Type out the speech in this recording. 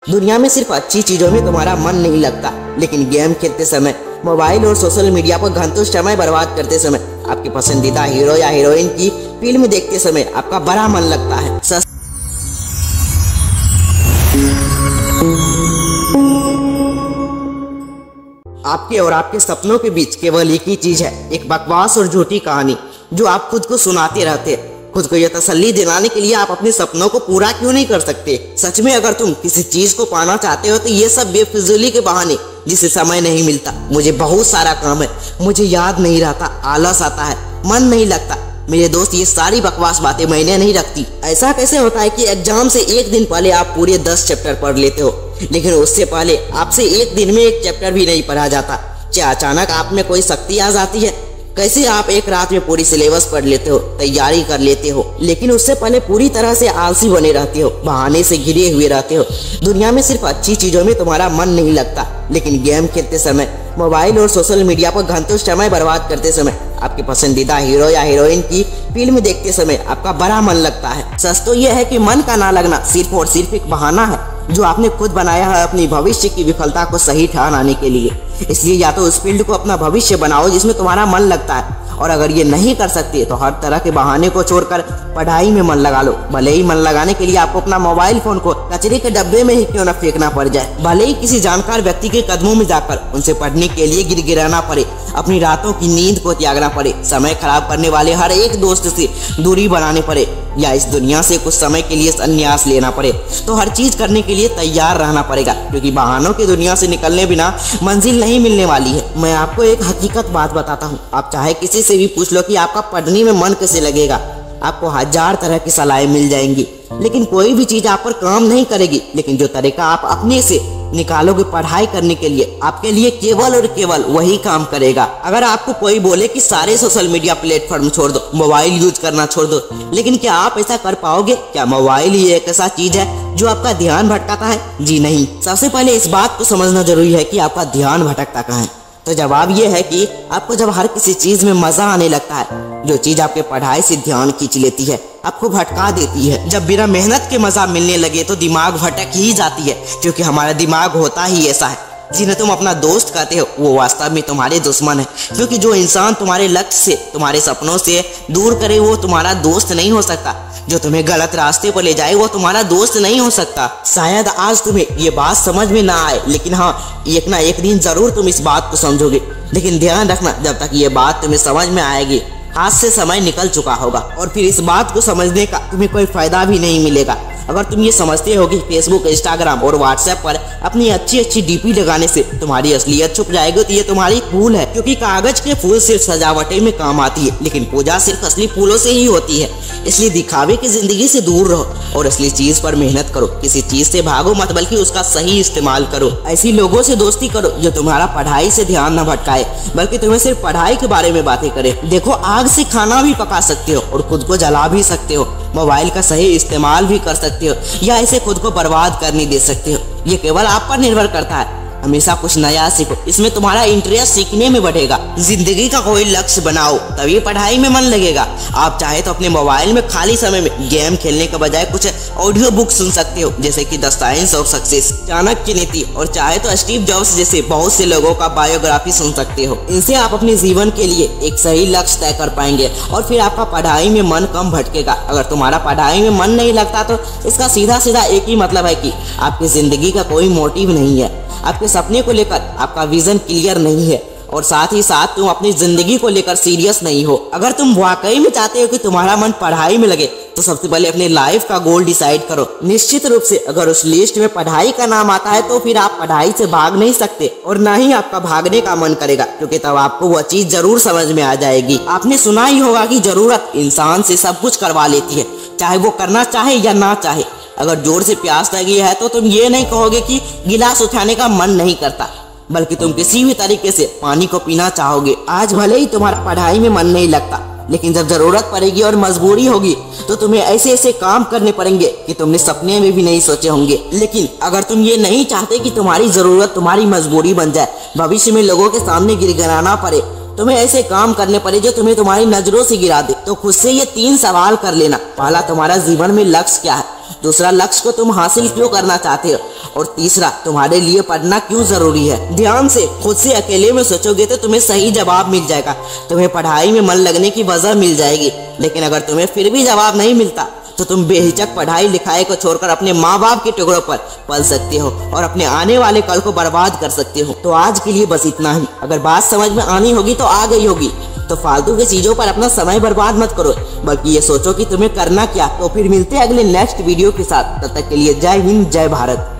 दुनिया में सिर्फ अच्छी चीजों में तुम्हारा मन नहीं लगता, लेकिन गेम खेलते समय, मोबाइल और सोशल मीडिया पर घंटों समय बर्बाद करते समय, आपके पसंदीदा हीरो या हीरोइन की फिल्म देखते समय आपका बड़ा मन लगता है। आपके और आपके सपनों के बीच केवल एक ही चीज है, एक बकवास और झूठी कहानी जो आप खुद को सुनाते रहते हैं। खुद को यह तसल्ली दिलाने के लिए आप अपने सपनों को पूरा क्यों नहीं कर सकते? सच में अगर तुम किसी चीज को पाना चाहते हो तो ये सब बेफिजूली के बहाने जिसे समय नहीं मिलता, मुझे बहुत सारा काम है, मुझे याद नहीं रहता, आलस आता है, मन नहीं लगता, मेरे दोस्त ये सारी बकवास बातें मैंने नहीं रखती। ऐसा कैसे होता है कि एग्जाम से एक दिन पहले आप पूरे 10 चैप्टर पढ़ लेते हो, लेकिन उससे पहले आपसे एक दिन में एक चैप्टर भी नहीं पढ़ा जाता? क्या अचानक आप में कोई शक्ति आ जाती है? कैसे आप एक रात में पूरी सिलेबस पढ़ लेते हो, तैयारी कर लेते हो, लेकिन उससे पहले पूरी तरह से आलसी बने रहते हो, बहाने से घिरे हुए रहते हो? दुनिया में सिर्फ अच्छी चीजों में तुम्हारा मन नहीं लगता, लेकिन गेम खेलते समय, मोबाइल और सोशल मीडिया पर घंटों समय बर्बाद करते समय, आपके पसंदीदा हीरो या हीरोइन की फिल्म देखते समय आपका बड़ा मन लगता है। सच तो यह है कि मन का ना लगना सिर्फ और सिर्फ एक बहाना है जो आपने खुद बनाया है अपनी भविष्य की विफलता को सही ठहराने के लिए। इसलिए या तो उस फील्ड को अपना भविष्य बनाओ जिसमें तुम्हारा मन लगता है, और अगर ये नहीं कर सकते तो हर तरह के बहाने को छोड़कर पढ़ाई में मन लगा लो। भले ही मन लगाने के लिए आपको अपना मोबाइल फोन को कचरे के डब्बे में ही क्यों न फेंकना पड़ जाए, भले ही किसी जानकार व्यक्ति के कदमों में जाकर उनसे पढ़ने के लिए गिड़गिड़ाना पड़े, अपनी रातों की नींद को त्यागना पड़े, समय खराब करने वाले हर एक दोस्त से दूरी बनानी पड़े, या इस दुनिया से कुछ समय के लिए संन्यास लेना पड़े, तो हर चीज करने के लिए तैयार रहना पड़ेगा, क्योंकि बहानों की दुनिया से निकलने बिना मंजिल नहीं मिलने वाली है। मैं आपको एक हकीकत बात बताता हूँ, आप चाहे किसी से भी पूछ लो कि आपका पढ़ने में मन कैसे लगेगा, आपको 1000 तरह की सलाहें मिल जाएंगी, लेकिन कोई भी चीज आप पर काम नहीं करेगी। लेकिन जो तरीका आप अपने से निकालोगे पढ़ाई करने के लिए, आपके लिए केवल और केवल वही काम करेगा। अगर आपको कोई बोले कि सारे सोशल मीडिया प्लेटफॉर्म छोड़ दो, मोबाइल यूज करना छोड़ दो, लेकिन क्या आप ऐसा कर पाओगे? क्या मोबाइल ही एक ऐसा चीज है जो आपका ध्यान भटकाता है? जी नहीं। सबसे पहले इस बात को समझना जरूरी है कि आपका ध्यान भटकता कहाँ है। तो जवाब ये है कि आपको जब हर किसी चीज में मजा आने लगता है, जो चीज आपके पढ़ाई से ध्यान खींच लेती है, आपको भटका देती है। जब बिना मेहनत के मजा मिलने लगे तो दिमाग भटक ही जाती है, क्योंकि हमारा दिमाग होता ही ऐसा है। जिन्हें तुम अपना दोस्त कहते हो वो वास्तव में तुम्हारे दुश्मन है, क्योंकि जो इंसान तुम्हारे लक्ष्य से, तुम्हारे सपनों से दूर करे वो तुम्हारा दोस्त नहीं हो सकता। जो तुम्हें गलत रास्ते पर ले जाए वो तुम्हारा दोस्त नहीं हो सकता। शायद आज तुम्हें ये बात समझ में ना आए, लेकिन हाँ, एक ना एक दिन जरूर तुम इस बात को समझोगे। लेकिन ध्यान रखना, जब तक ये बात तुम्हें समझ में आएगी हाथ से समय निकल चुका होगा, और फिर इस बात को समझने का तुम्हें कोई फायदा भी नहीं मिलेगा। अगर तुम ये समझते हो कि फेसबुक, इंस्टाग्राम और व्हाट्सएप पर अपनी अच्छी अच्छी डीपी लगाने से तुम्हारी असलियत छुप जाएगी, तो ये तुम्हारी भूल है, क्योंकि कागज के फूल सिर्फ सजावटे में काम आती है, लेकिन पूजा सिर्फ असली फूलों से ही होती है। इसलिए दिखावे की जिंदगी से दूर रहो और असली चीज पर मेहनत करो। किसी चीज से भागो मत, बल्कि उसका सही इस्तेमाल करो। ऐसी लोगों से दोस्ती करो जो तुम्हारा पढ़ाई से ध्यान न भटकाए, बल्कि तुम्हें सिर्फ पढ़ाई के बारे में बातें करे। देखो, आग से खाना भी पका सकते हो और खुद को जला भी सकते हो, मोबाइल का सही इस्तेमाल भी कर सकते हो, या इसे खुद को बर्बाद करने दे सकते हो। ये केवल आप पर निर्भर करता है। हमेशा कुछ नया सीखो, इसमें तुम्हारा इंटरेस्ट सीखने में बढ़ेगा। जिंदगी का कोई लक्ष्य बनाओ, तभी पढ़ाई में मन लगेगा। आप चाहे तो अपने मोबाइल में खाली समय में गेम खेलने के बजाय कुछ ऑडियो बुक सुन सकते हो, जैसे कि the science of success, Chanakya नीति, और चाहे तो स्टीव जॉब्स जैसे बहुत से लोगों का बायोग्राफी सुन सकते हो। इनसे आप अपने जीवन के लिए एक सही लक्ष्य तय कर पाएंगे, और फिर आपका पढ़ाई में मन कम भटकेगा। अगर तुम्हारा पढ़ाई में मन नहीं लगता तो इसका सीधा सीधा एक ही मतलब है कि आपकी जिंदगी का कोई मोटिव नहीं है, आपके सपने को लेकर आपका विजन क्लियर नहीं है, और साथ ही साथ तुम अपनी जिंदगी को लेकर सीरियस नहीं हो। अगर तुम वाकई में चाहते हो कि तुम्हारा मन पढ़ाई में लगे, तो सबसे पहले अपने लाइफ का गोल डिसाइड करो। निश्चित रूप से अगर उस लिस्ट में पढ़ाई का नाम आता है तो फिर आप पढ़ाई से भाग नहीं सकते, और ना ही आपका भागने का मन करेगा, क्योंकि तब आपको वह चीज जरूर समझ में आ जाएगी। आपने सुना ही होगा कि जरूरत इंसान से सब कुछ करवा लेती है, चाहे वो करना चाहे या ना चाहे। अगर जोर से प्यास लगी है तो तुम ये नहीं कहोगे कि गिलास उठाने का मन नहीं करता, बल्कि तुम किसी भी तरीके से पानी को पीना चाहोगे। आज भले ही तुम्हारा पढ़ाई में मन नहीं लगता, लेकिन जब जरूरत पड़ेगी और मजबूरी होगी तो तुम्हें ऐसे ऐसे काम करने पड़ेंगे कि तुमने सपने में भी नहीं सोचे होंगे। लेकिन अगर तुम ये नहीं चाहते कि तुम्हारी जरूरत तुम्हारी मजबूरी बन जाए, भविष्य में लोगों के सामने गिड़गिड़ाना पड़े, तुम्हें ऐसे काम करने पड़े जो तुम्हें तुम्हारी नजरों से गिरा दे, तो खुद से ये 3 सवाल कर लेना। पहला, तुम्हारा जीवन में लक्ष्य क्या है? दूसरा, लक्ष्य को तुम हासिल क्यों करना चाहते हो, और तीसरा, तुम्हारे लिए पढ़ना क्यों जरूरी है। ध्यान से खुद से अकेले में सोचोगे तो तुम्हें सही जवाब मिल जाएगा, तुम्हें पढ़ाई में मन लगने की वजह मिल जाएगी। लेकिन अगर तुम्हें फिर भी जवाब नहीं मिलता तो तुम बेहिचक पढ़ाई लिखाई को छोड़कर अपने माँ बाप के टुकड़ों पर पल सकते हो और अपने आने वाले कल को बर्बाद कर सकते हो। तो आज के लिए बस इतना ही। अगर बात समझ में आनी होगी तो आ गई होगी, तो फालतू की चीजों पर अपना समय बर्बाद मत करो, बल्कि ये सोचो कि तुम्हें करना क्या। तो फिर मिलते हैं अगले नेक्स्ट वीडियो के साथ। तब तक के लिए जय हिंद, जय भारत।